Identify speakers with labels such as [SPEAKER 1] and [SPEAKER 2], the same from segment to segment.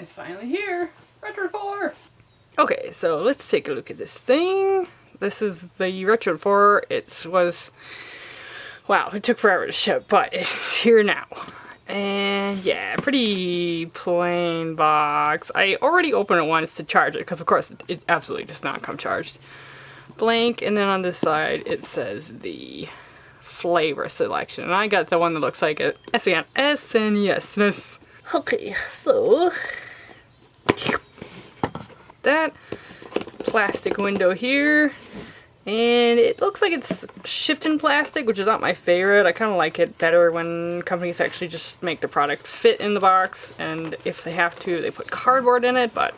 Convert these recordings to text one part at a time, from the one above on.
[SPEAKER 1] It's finally here! Retroid 4! Okay, so let's take a look at this thing. This is the Retroid 4. It was... Wow, it took forever to ship, but it's here now. And yeah, pretty plain box. I already opened it once to charge it, because of course it absolutely does not come charged. Blank, and then on this side it says the flavor selection. And I got the one that looks like a SNES. Okay, so that plastic window here, and it looks like it's shipped in plastic, which is not my favorite. I kind of like it better when companies actually just make the product fit in the box, and if they have to, they put cardboard in it, but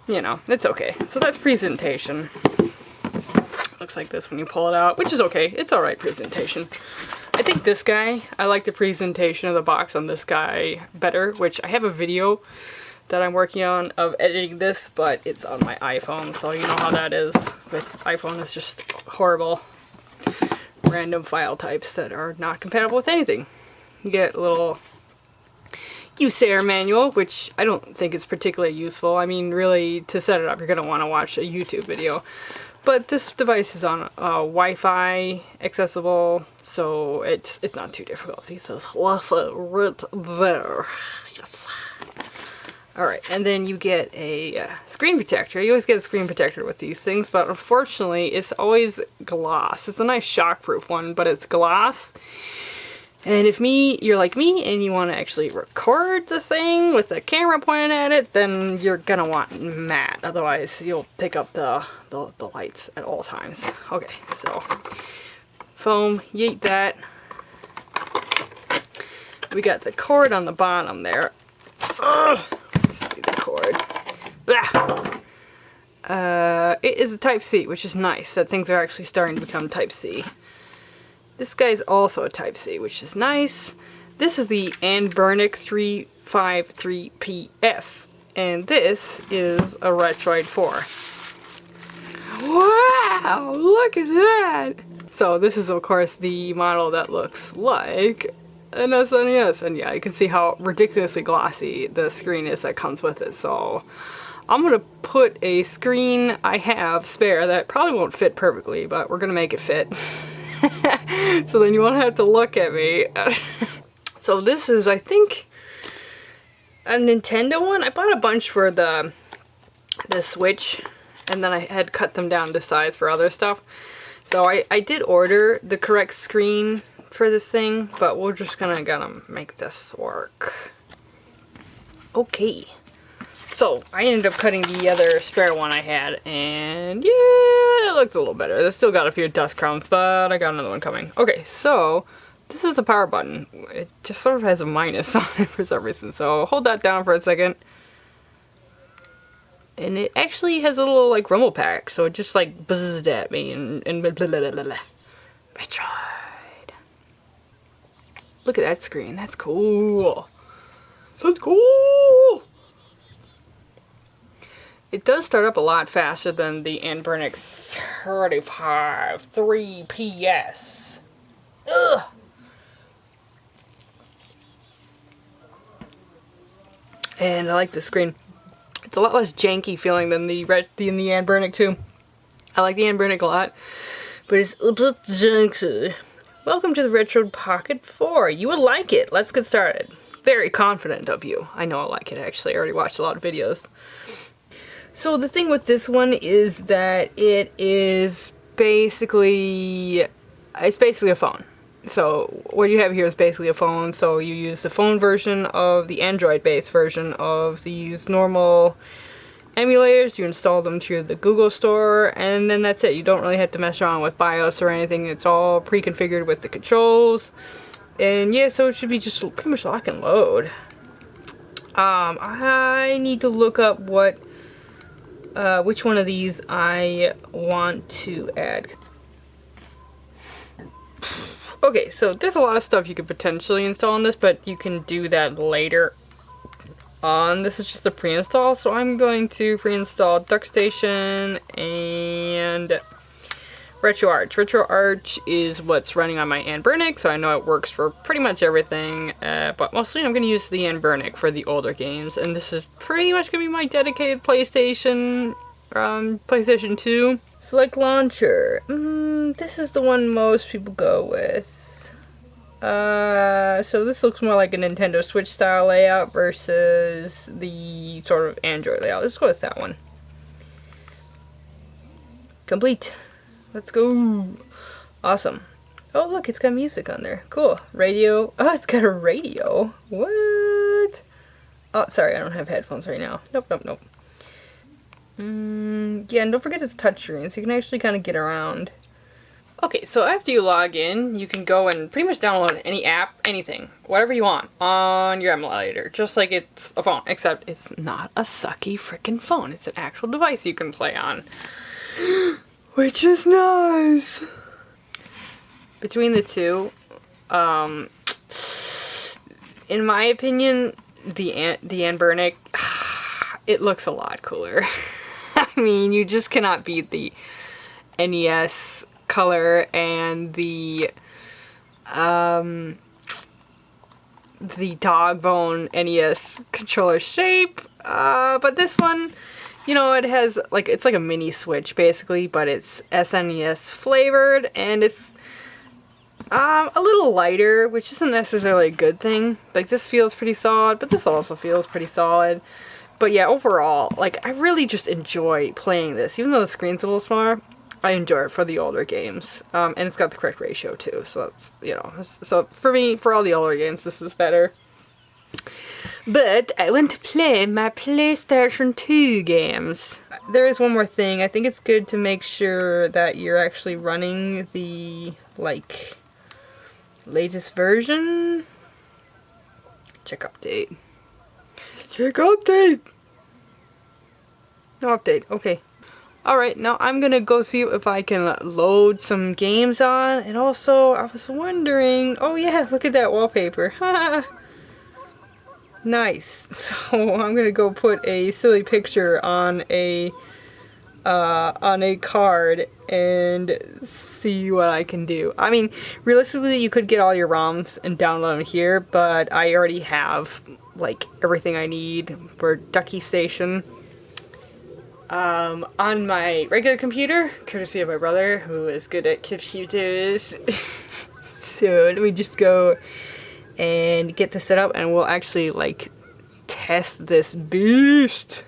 [SPEAKER 1] you know, it's okay. So that's presentation. Looks like this when you pull it out, which is okay. It's alright presentation. I think this guy, I like the presentation of the box on this guy better, which I have a video that I'm working on of editing this, but it's on my iPhone, so you know how that is with iPhone. It's just horrible random file types that are not compatible with anything. You get a little user manual, which I don't think is particularly useful. I mean, really, to set it up, you're going to want to watch a YouTube video. But this device is on Wi-Fi accessible, so it's not too difficult. See, it says Wi-Fi right there. Yes. Alright, and then you get a screen protector. You always get a screen protector with these things, but unfortunately it's always glass. It's a nice shockproof one, but it's glass. And if you're like me and you want to actually record the thing with the camera pointed at it, then you're gonna want matte. Otherwise you'll pick up the lights at all times. Okay, so foam, yeet that. We got the cord on the bottom there. Ugh. See the cord. It is a Type-C, which is nice that things are actually starting to become Type-C. This guy's also a Type-C, which is nice. This is the Anbernic 353PS, and this is a Retroid 4. Wow, look at that! So this is of course the model that looks like an SNES, and yeah, you can see how ridiculously glossy the screen is that comes with it. So I'm gonna put a screen I have spare that probably won't fit perfectly, but we're gonna make it fit. So then you won't have to look at me. So this is, I think, a Nintendo one. I bought a bunch for the Switch, and then I had cut them down to size for other stuff. So I did order the correct screen for this thing, but we're just gonna make this work. Okay. So I ended up cutting the other spare one I had, and yeah, it looks a little better. There's still got a few dust crumbs, but I got another one coming. Okay, so this is the power button. It just sort of has a minus on it for some reason, so hold that down for a second. And it actually has a little like rumble pack, so it just like buzzed at me and blah, blah, blah, blah, blah. Retroid. Look at that screen, that's cool. That's cool! It does start up a lot faster than the Anbernic 353PS. Ugh! And I like the screen. It's a lot less janky feeling than the Anbernic too. I like the Anbernic a lot, but it's a bit janky. Welcome to the Retroid Pocket 4. You will like it. Let's get started. Very confident of you. I know I like it actually. I already watched a lot of videos. So the thing with this one is that it is basically, it's basically a phone. So what you have here is basically a phone. So you use the phone version of the Android-based version of these normal emulators. You install them through the Google Store, and then that's it. You don't really have to mess around with BIOS or anything. It's all pre-configured with the controls. And yeah, so it should be just pretty much lock and load. I need to look up which one of these I want to add. Okay, so there's a lot of stuff you could potentially install on this, but you can do that later on. This is just a pre-install, so I'm going to pre-install DuckStation and RetroArch. RetroArch is what's running on my Anbernic, so I know it works for pretty much everything, but mostly I'm going to use the Anbernic for the older games, and this is pretty much going to be my dedicated PlayStation 2. Select launcher. This is the one most people go with. So this looks more like a Nintendo Switch style layout versus the sort of Android layout. Let's go with that one. Complete. Let's go. Awesome. Oh, look, it's got music on there. Cool. Radio. Oh, it's got a radio. What? Oh, sorry, I don't have headphones right now. Nope. Yeah, and don't forget it's touchscreen, so you can actually kind of get around. Okay, so after you log in, you can go and pretty much download any app, anything, whatever you want on your emulator, just like it's a phone, except it's not a sucky freaking phone. It's an actual device you can play on. Which is nice. Between the two, in my opinion, the Anbernic, it looks a lot cooler. I mean, you just cannot beat the NES color and the dog bone NES controller shape. But this one, you know, it has like, it's like a mini Switch basically, but it's SNES flavored, and it's a little lighter, which isn't necessarily a good thing. Like, this feels pretty solid, but this also feels pretty solid. But yeah, overall, like, I really just enjoy playing this. Even though the screen's a little smaller, I enjoy it for the older games. And it's got the correct ratio too, so that's, you know, so for me, for all the older games, this is better. But I want to play my PlayStation 2 games. There is one more thing. I think it's good to make sure that you're actually running the, like, latest version. Check update. Check update! No update. Okay. Alright, now I'm gonna go see if I can load some games on. And also, I was wondering... Oh yeah, look at that wallpaper. Nice. So I'm gonna go put a silly picture on a card and see what I can do. I mean, realistically, you could get all your ROMs and download them here, but I already have like everything I need for Ducky Station on my regular computer, courtesy of my brother, who is good at computers. So let me just go and get this set up, and we'll actually like test this beast.